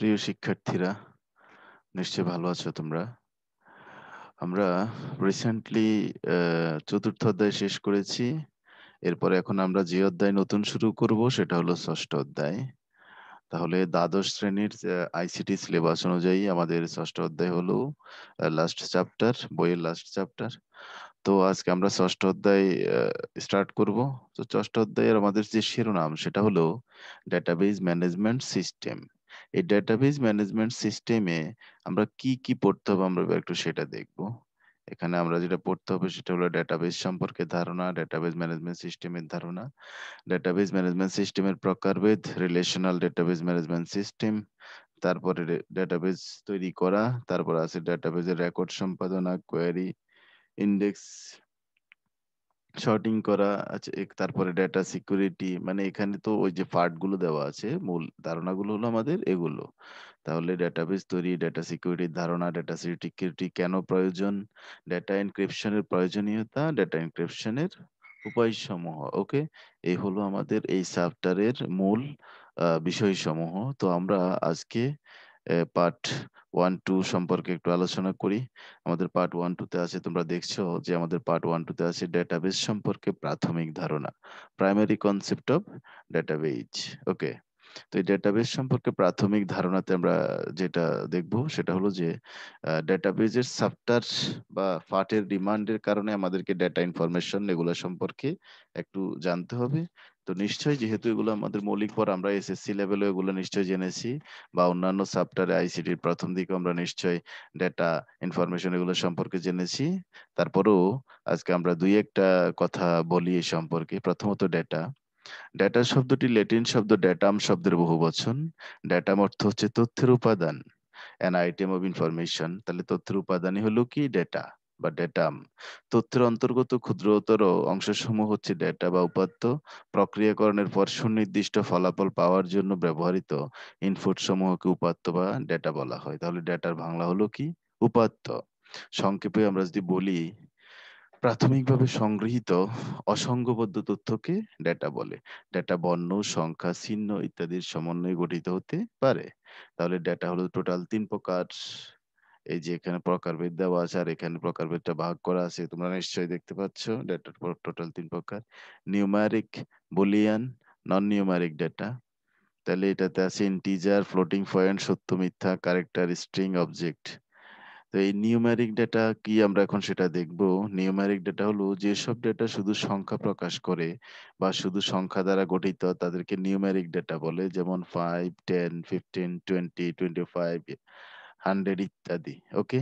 প্রিয় শিক্ষার্থীরা, নিশ্চয়ই ভালো আছো তোমরা। আমরা রিসেন্টলি চতুর্থ অধ্যায় শেষ করেছি। এরপরে এখন আমরা যে অধ্যায় নতুন শুরু করব সেটা হলো ষষ্ঠ অধ্যায়। তাহলে দ্বাদশ শ্রেণীর আইসিটি সিলেবাস অনুযায়ী আমাদের ষষ্ঠ অধ্যায় হলো লাস্ট চ্যাপ্টার, বইয়ের লাস্ট চ্যাপ্টার। তো আজকে আমরা ষষ্ঠ অধ্যায় স্টার্ট করব। তো ষষ্ঠ অধ্যায়ের আমাদের যে শিরোনাম সেটা হলো ডেটাবেজ ম্যানেজমেন্ট সিস্টেম। এই ডেটাবেজ ম্যানেজমেন্ট সিস্টেমে আমরা কি কি পড়তে হবে আমরা এবার একটু সেটা দেখব। এখানে আমরা যেটা পড়তে হবে সেটা হলো ডেটাবেজ সম্পর্কে ধারণা, ডেটাবেজ ম্যানেজমেন্ট সিস্টেমের ধারণা, ডেটাবেজ ম্যানেজমেন্ট সিস্টেমের প্রকারভেদ, রিলেশনাল ডেটাবেজ ম্যানেজমেন্ট সিস্টেম, তারপরে ডেটাবেজ তৈরি করা, তারপর আছে ডেটাবেজের রেকর্ড সম্পাদনা, কোয়েরি, ইন্ডেক্স, সর্টিং করা। আচ্ছা, তারপরে ডেটা সিকিউরিটি, মানে এখানে তো ওই যে পার্ট গুলো দেওয়া আছে, মূল ধারণাগুলো হলো আমাদের এগুলো। তাহলে ডেটাবেজ তৈরি, ডেটা সিকিউরিটির ধারণা, ডেটা সিকিউরিটি কেন প্রয়োজন, ডেটা এনক্রিপশনের প্রয়োজনীয়তা, ডেটা এনক্রিপশনের উপায়সমূহ। ওকে, এই হলো আমাদের এই চ্যাপ্টারের মূল বিষয়সমূহ। তো আমরা আজকে পার্ট 1-2 সম্পর্কে একটু আলোচনা করি। আমাদের পার্ট 1-2 তে আছে, তোমরা দেখছো যে আমাদের পার্ট 1-2 তে আছে ডেটাবেজ সম্পর্কে প্রাথমিক ধারণা, প্রাইমারি কনসেপ্ট অফ ডেটাবেজ। ওকে, তো এই ডেটাবেজ সম্পর্কে প্রাথমিক ধারণাতে আমরা যেটা দেখব সেটা হলো যে ডেটাবেজের সফটওয়্যার বা পার্টের ডিমান্ডের কারণে আমাদেরকে ডেটা ইনফরমেশন এগুলো সম্পর্কে একটু জানতে হবে। তো নিশ্চয়ই যেহেতু এগুলো আমাদের মৌলিক পড়া, আমরা এসএসসি লেভেলে এগুলো নিশ্চয়ই জেনেছি, বা অন্যান্য চ্যাপ্টারে আইসিটির প্রথম দিকে আমরা নিশ্চয়ই ডেটা ইনফরমেশন এগুলো সম্পর্কে জেনেছি। তারপরেও আজকে আমরা দুই একটা কথা বলি এই সম্পর্কে। প্রথমত ডেটা। ডেটা শব্দটি ল্যাটিন শব্দ ডেটাম শব্দের বহুবচন। ডেটাম অর্থ হচ্ছে তথ্যের উপাদান, অ্যান আইটেম অফ ইনফরমেশন। তাহলে তথ্যের উপাদানই হলো কি ডেটা বা ডেটাম। তথ্যের অন্তর্গত ক্ষুদ্রতর অংশসমূহ হচ্ছে ডেটা বা উপাত্ত। প্রক্রিয়াকরণের পর সুনির্দিষ্ট ফলাফল পাওয়ার জন্য ব্যবহৃত ইনপুট সমূহকে উপাত্ত বা ডেটা বলা হয়। তাহলে ডেটার বাংলা হলো কি উপাত্ত। সংক্ষেপে আমরা যদি বলি, প্রাথমিকভাবে সংগৃহীত অসংখ্যবদ্ধ তথ্যকে ডেটা বলে। ডেটা বর্ণ, সংখ্যা, চিহ্ন ইত্যাদির সমন্বয়ে গঠিত হতে পারে। তাহলে ডেটা হলো টোটাল ৩ প্রকার। এই যে এখানে প্রকারভেদ দেওয়া আছে আর এখানে প্রকারভেদটা ভাগ করা আছে, তোমরা নিশ্চয়ই দেখতে পাচ্ছ। ডেটার টোটাল ৩ প্রকার: নিউমেরিক, বুলিয়ান, নন নিউমেরিক ডেটা। তাহলে এটাতে আছে ইন্টিজার, ফ্লোটিং পয়েন্ট, সত্য মিথ্যা, ক্যারেক্টার, স্ট্রিং, অবজেক্ট। তো এই নিউমেরিক ডেটা কি আমরা এখন সেটা দেখব। নিউমেরিক ডেটা হলো যেসব ডেটা শুধু সংখ্যা প্রকাশ করে বা শুধু সংখ্যা দ্বারা গঠিত তাদেরকে নিউমেরিক ডেটা বলে, যেমন 5, 10, 15, 20, 25, 100 ইত্যাদি। ওকে,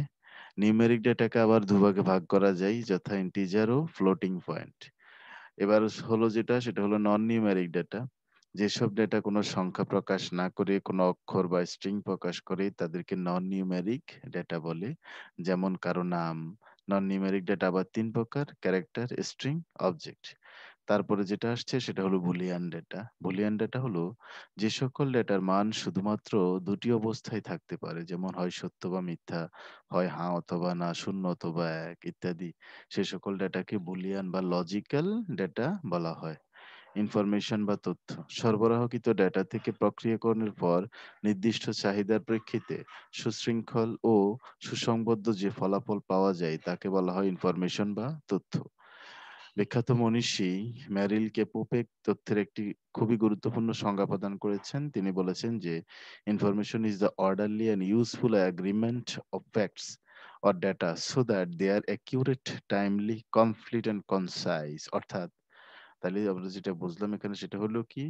নিউমেরিক ডেটাকে আবার দুভাগে ভাগ করা যায়, যথা ইন্টিজার ও ফ্লোটিং পয়েন্ট। এবার হলো যেটা সেটা হলো নন নিউমেরিক ডেটা। যেসব ডেটা কোনো সংখ্যা প্রকাশ না করে কোনো অক্ষর বা স্ট্রিং প্রকাশ করে তাদেরকে নন নিউমেরিক ডেটা বলে, যেমন কারো নাম। নন নিউমেরিক ডেটা আবার ৩ প্রকার: ক্যারেক্টার, স্ট্রিং, অবজেক্ট। তারপরে যেটা আসছে সেটা হলো বুলিয়ান ডেটা। বুলিয়ান ডেটা হলো যে সকল ডেটার মান শুধুমাত্র দুটি অবস্থায় থাকতে পারে, যেমন হয় সত্য বা মিথ্যা, হয় হ্যাঁ অথবা না, শূন্য অথবা এক ইত্যাদি। সে সকল ডেটাকে বুলিয়ান বা লজিক্যাল ডেটা বলা হয়। ইনফরমেশন বা তথ্য সরবরাহকৃত ডেটা থেকে প্রক্রিয়াকরণের পর নির্দিষ্ট চাহিদার প্রেক্ষিতে সুশৃঙ্খল ও সুসংবদ্ধ যে ফলাফল পাওয়া যায় তাকে বলা হয় ইনফরমেশন বা তথ্য। বিখ্যাত মনীষী মেরিল কেপোপেক তথ্যের একটি খুবই গুরুত্বপূর্ণ সংজ্ঞা প্রদান করেছেন। তিনি বলেছেন যে information is the orderly and useful agreement of facts or data so that they are accurate, timely, complete and concise। অর্থাৎ তাহলে আমরা যেটা বুঝলাম এখানে সেটা হলো কি,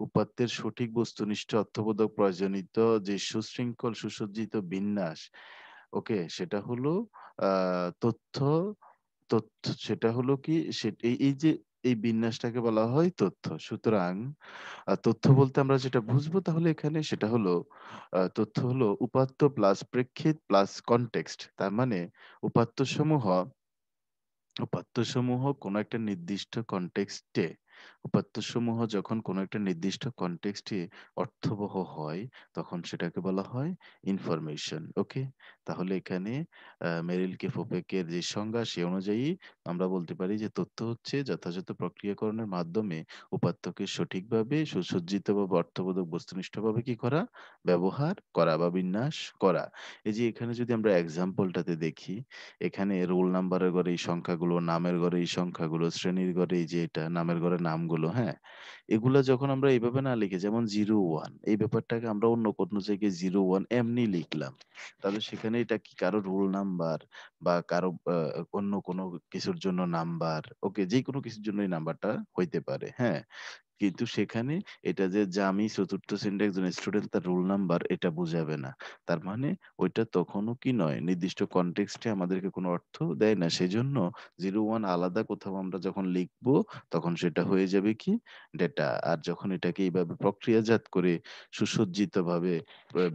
উপাত্তের সঠিক বস্তুনিষ্ঠ অর্থবোধক প্রয়োজনীয়ত যে সুশৃঙ্খল সুসজ্জিত বিন্যাস। ওকে, সেটা হলো তথ্য। তথ্য সেটা হলো কি, এই এই যে এই বিন্যাসটাকে বলা হয় তথ্য। সুতরাং তথ্য বলতে আমরা যেটা বুঝবো তাহলে এখানে সেটা হলো তথ্য হলো উপাত্ত প্লাস প্রেক্ষিত প্লাস কনটেক্সট। তার মানে উপাত্তসমূহ উপাত্তসমূহ কোনো একটা নির্দিষ্ট কনটেক্সটে উপাত্তসমূহ যখন কোনো একটা নির্দিষ্ট কনটেক্সটে অর্থবহ হয়, তখন সেটাকে বলা হয় ইনফরমেশন। ওকে? তাহলে এখানে মেরিল-কে ফোপেকের যে সংজ্ঞা সে অনুযায়ী আমরা বলতে পারি যে তথ্য হচ্ছে যথাযথ প্রক্রিয়াকরণের মাধ্যমে উপাত্তকে সঠিকভাবে সুসজ্জিতভাবে অর্থবোধক বস্তুনিষ্ঠভাবে কি করা? ব্যবহার করা বা বিন্যাস করা। এই যে এখানে যদি আমরা এক্সাম্পলটাতে দেখি, এখানে রোল নাম্বারের ঘরে এই সংখ্যাগুলো, নামের ঘরে এই সংখ্যাগুলো, শ্রেণীর ঘরে এই যে এটা, নামের ঘরে নামগুলো, হ্যাঁ? এগুলা যখন আমরা এভাবে না লিখে যেমন 01 এই ব্যাপারটাকে আমরা অন্য কোনো জায়গায় 01 এমনি লিখলাম। তাহলে সেখানে এটা কি কারো রোল নাম্বার বা কারো অন্য কোনো কিছুর জন্য নাম্বার, ওকে? যেকোনো কিছুর জন্য এই নাম্বারটা হইতে পারে, হ্যাঁ? কিন্তু সেখানে এটা যে আমি ৪র্থ শ্রেণীর একজন স্টুডেন্ট তার রোল নাম্বার এটা বুঝাবে না। তার মানে ওইটা তখনও কি নয়, নির্দিষ্ট কনটেক্সট এ আমাদেরকে কোনো অর্থ দেয় না। সেজন্য 01 আলাদা কোথাও আমরা যখন লিখবো তখন সেটা হয়ে যাবে কি? ডেটা। আর যখন এটাকে এইভাবে প্রক্রিয়াজাত করে সুসজ্জিতভাবে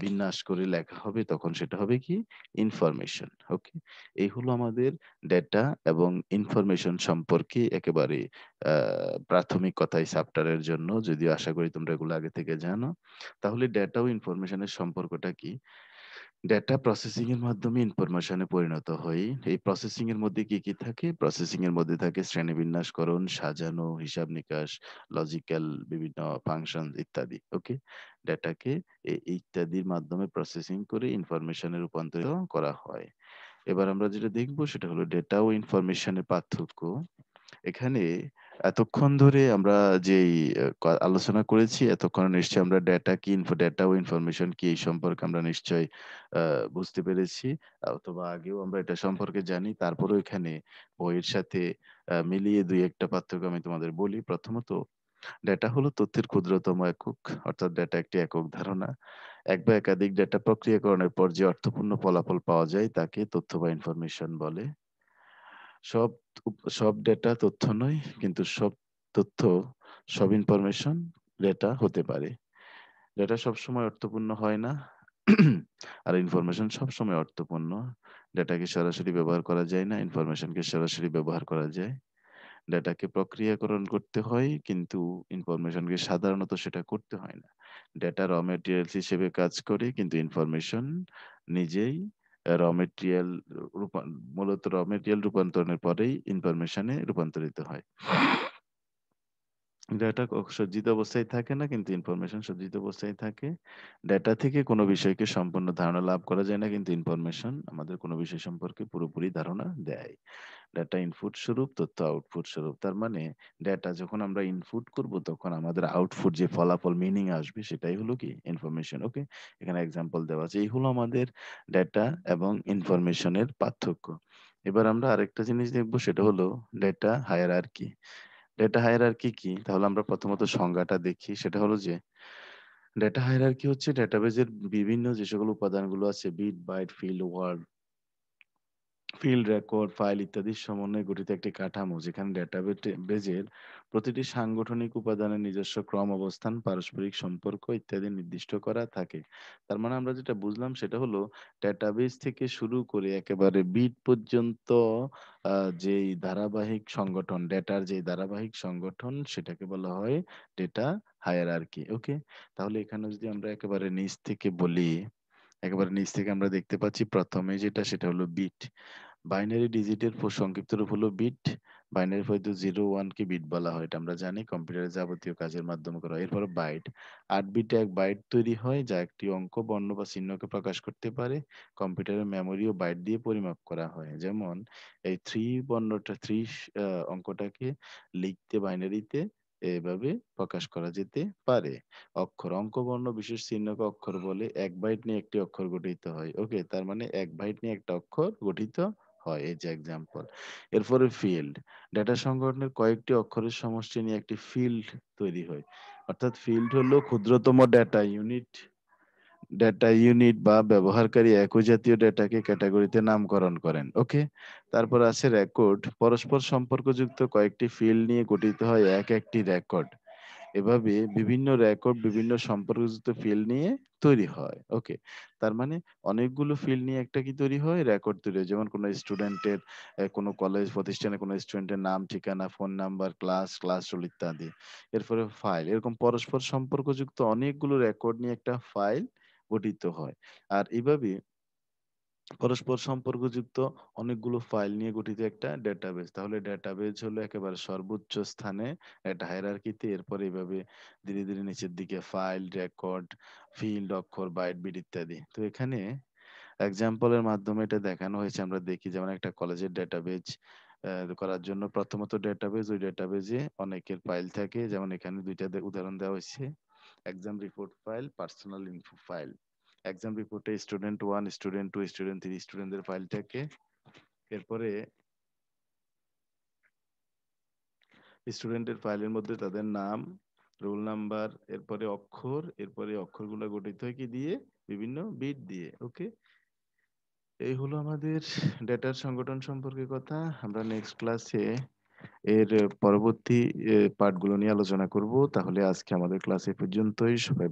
বিন্যাস করে লেখা হবে তখন সেটা হবে কি? ইনফরমেশন। ওকে? এই হলো আমাদের ডেটা এবং ইনফরমেশন সম্পর্কে একেবারে আ প্রাথমিক কথা এই চ্যাপ্টারের জন্য। যদিও আশা করি তোমরা এগুলো আগে থেকে জানো। তাহলে ডেটা ও ইনফরমেশন এর সম্পর্কটা কি? ডেটা প্রসেসিং এর মাধ্যমে ইনফরমেশন এ পরিণত হয়। এই প্রসেসিং এর মধ্যে কি, কি থাকে? প্রসেসিং এর মধ্যে থাকে শ্রেণীবিন্যাসকরণ, সাজানো, হিসাব-নিকাশ, লজিক্যাল বিভিন্ন ফাংশন ইত্যাদি। ওকে? ডেটাকে ইত্যাদির মাধ্যমে প্রসেসিং করে ইনফরমেশন এ রূপান্তরিত করা হয়। এবার আমরা যেটা দেখব সেটা হলো ডেটা ও ইনফরমেশন এর পার্থক্য। এখানে এতক্ষণ ধরে আমরা যেই আলোচনা করেছি, এতক্ষণে নিশ্চয়ই আমরা ডেটা ও ইনফরমেশন কি এই সম্পর্কে আমরা নিশ্চয়ই আ বুঝতে পেরেছি। অথবা আগেও আমরা এটা সম্পর্কে জানি। তারপরেও এখানে বইয়ের সাথে মিলিয়ে ২-১ টা পার্থক্য আমি তোমাদের বলি। প্রথমত, ডেটা হলো তথ্যের ক্ষুদ্রতম একক। অর্থাৎ ডেটা একটি একক ধারণা। এক বা একাধিক ডেটা প্রক্রিয়াকরণের পর যে অর্থপূর্ণ ফলাফল পাওয়া যায় তাকে তথ্য বা ইনফরমেশন বলে। সব সব ডেটা তথ্য নয়, কিন্তু সব তথ্য, সব ইনফরমেশন ডেটা হতে পারে। ডেটা সবসময় অর্থপূর্ণ হয় না। আর ইনফরমেশন সবসময় অর্থপূর্ণ। ডেটাকে সরাসরি ব্যবহার করা যায় না, ইনফরমেশনকে সরাসরি ব্যবহার করা যায়। ডেটাকে প্রক্রিয়াকরণ করতে হয়, কিন্তু ইনফরমেশনকে সাধারণত সেটা করতে হয় না। ডেটা র ম্যাটেরিয়ালস হিসেবে কাজ করে, কিন্তু ইনফরমেশন নিজেই র ম্যাটেরিয়াল রূপা মূলত র ম্যাটেরিয়াল রূপান্তরণের পরেই ইনফরমেশন এ রূপান্তরিত হয়। ডেটা সজ্জিত অবস্থায় থাকে না, কিন্তু ইনফরমেশন সজ্জিত অবস্থায় থাকে। ডেটা থেকে কোনো বিষয়কে সম্পূর্ণ ধারণা লাভ করা যায় না, কিন্তু ইনফরমেশন আমাদের কোনো বিষয় সম্পর্কে পুরোপুরি ধারণা দেয়। ডেটা ইনপুট স্বরূপ, তথ্য আউটপুট স্বরূপ। তার মানে ডেটা যখন আমরা ইনপুট করব তখন আমাদের আউটপুট যে ফলাফল মিনিং আসবে সেটাই হলো কি? ইনফরমেশন। ওকে? এখানে এক্সাম্পল দেওয়া আছে। এই হলো আমাদের ডেটা এবং ইনফরমেশনের পার্থক্য। এবার আমরা আরেকটা জিনিস দেখব সেটা হলো ডেটা হায়ারার্কি। ডেটা হায়ারার্কি কি? তাহলে আমরা প্রথমত সংজ্ঞাটা দেখি। সেটা হলো যে ডেটা হায়ারার্কি হচ্ছে ডেটাবেজের বিভিন্ন যে সকল উপাদানগুলো আছে bit, byte, field, word, field record, file ইত্যাদির সমন্বয়ে গঠিত একটি কাঠামো যেখানে বেজের প্রতিটি সাংগঠনিক উপাদানের নিজস্ব ক্রম অবস্থান, পারস্পরিক সম্পর্ক ইত্যাদি নির্দিষ্ট করা থাকে। তার মানে আমরা যেটা বুঝলাম সেটা হলো ডেটাবেজ থেকে শুরু করে একেবারে বিট পর্যন্ত যেই ধারাবাহিক সংগঠন, ডেটার যে ধারাবাহিক সংগঠন সেটাকে বলা হয় ডেটা হায়ারার্কি। ওকে? তাহলে এখানে যদি আমরা একেবারে নিচ থেকে আমরা দেখতে পাচ্ছি ১ম এ যেটা সেটা হলো বিট। বাইনারি ডিজিটের সংক্ষিপ্ত রূপ হলো বিট। বাইনারি হয়তো ০-১ কে বিট বলা হয়। এটা আমরা জানি কম্পিউটারের যাবতীয় কাজের মাধ্যমে করা হয়। এরপরে বাইট। ৮ বিটে ১ বাইট তৈরি হয় যা একটি অঙ্ক, বর্ণ বা চিহ্নকে প্রকাশ করতে পারে। কম্পিউটারের মেমোরি ও বাইট দিয়ে পরিমাপ করা হয়। যেমন এই ৩ অঙ্কটাকে লিখতে বাইনারিতে এভাবে প্রকাশ করা যেতে পারে। অক্ষর, অঙ্ক, বর্ণ, বিশেষ চিহ্নকে অক্ষর বলে। ১ বাইট নিয়ে একটি অক্ষর গঠিত হয়। ওকে? তার মানে ১ বাইট নিয়ে একটা অক্ষর গঠিত হয়। এই যে এক্সাম্পল। এরপরে ফিল্ড। ডেটা সংগঠনের কয়েকটি অক্ষরের সমষ্টি নিয়ে একটি ফিল্ড তৈরি হয়। অর্থাৎ ফিল্ড হলো ক্ষুদ্রতম ডেটা ইউনিট বা ব্যবহারকারী একই জাতীয় ডেটাকে ক্যাটেগরিতে নামকরণ করেন। ওকে? তারপর আছে রেকর্ড। পরস্পর সম্পর্কযুক্ত কয়েকটি ফিল্ড নিয়ে গঠিত হয় একটি রেকর্ড। এভাবে বিভিন্ন রেকর্ড বিভিন্ন সম্পর্কযুক্ত ফিল্ড নিয়ে তৈরি হয়। ওকে। তার মানে অনেকগুলো ফিল্ড নিয়ে একটা কি তৈরি হয়? রেকর্ড তৈরি হয়। যেমন কোনো স্টুডেন্টের কোনো কলেজ প্রতিষ্ঠানে কোনো স্টুডেন্টের নাম, ঠিকানা, ফোন নাম্বার, ক্লাস রোল ইত্যাদি। এরপরে ফাইল। এরকম পরস্পর সম্পর্কযুক্ত অনেকগুলো রেকর্ড নিয়ে একটা ফাইল গঠিত হয়। আর এভাবে পরস্পর সম্পর্কযুক্ত অনেকগুলো ফাইল নিয়ে গঠিত একটা ডেটাবেজ। তাহলে ডেটাবেজ হলো একেবারে সর্বোচ্চ স্থানে একটা হায়ারার্কিতে, এরপরে এভাবে ধীরে, ধীরে নিচের দিকে ফাইল, রেকর্ড, ফিল্ড, অক্ষর, বাইট, বিট ইত্যাদি। তো এখানে এক্সাম্পল এর মাধ্যমে এটা দেখানো হয়েছে। আমরা দেখি যেমন একটা কলেজের ডেটাবেজ করার জন্য প্রথমত ডেটাবেজ, ওই ডেটাবেজে অনেকের ফাইল থাকে। যেমন এখানে ২ টা উদাহরণ দেওয়া হইছে। Exam report file, personal info file. Exam রিপোর্টে স্টুডেন্ট 1, স্টুডেন্ট 2, স্টুডেন্ট 3 স্টুডেন্টদের ফাইল থাকে। এরপরে স্টুডেন্টের ফাইলের মধ্যে তাদের নাম, রোল নাম্বার, এরপরে অক্ষর, এরপরে অক্ষরগুলো গঠিত হয় কি দিয়ে? বিভিন্ন বিট দিয়ে। ওকে? এই হলো আমাদের ডেটার সংগঠন সম্পর্কে কথা। আমরা নেক্সট ক্লাসে এর পরবর্তী পার্টগুলো নিয়ে আলোচনা করব। তাহলে আজকে আমাদের ক্লাস এ পর্যন্তই। সবাই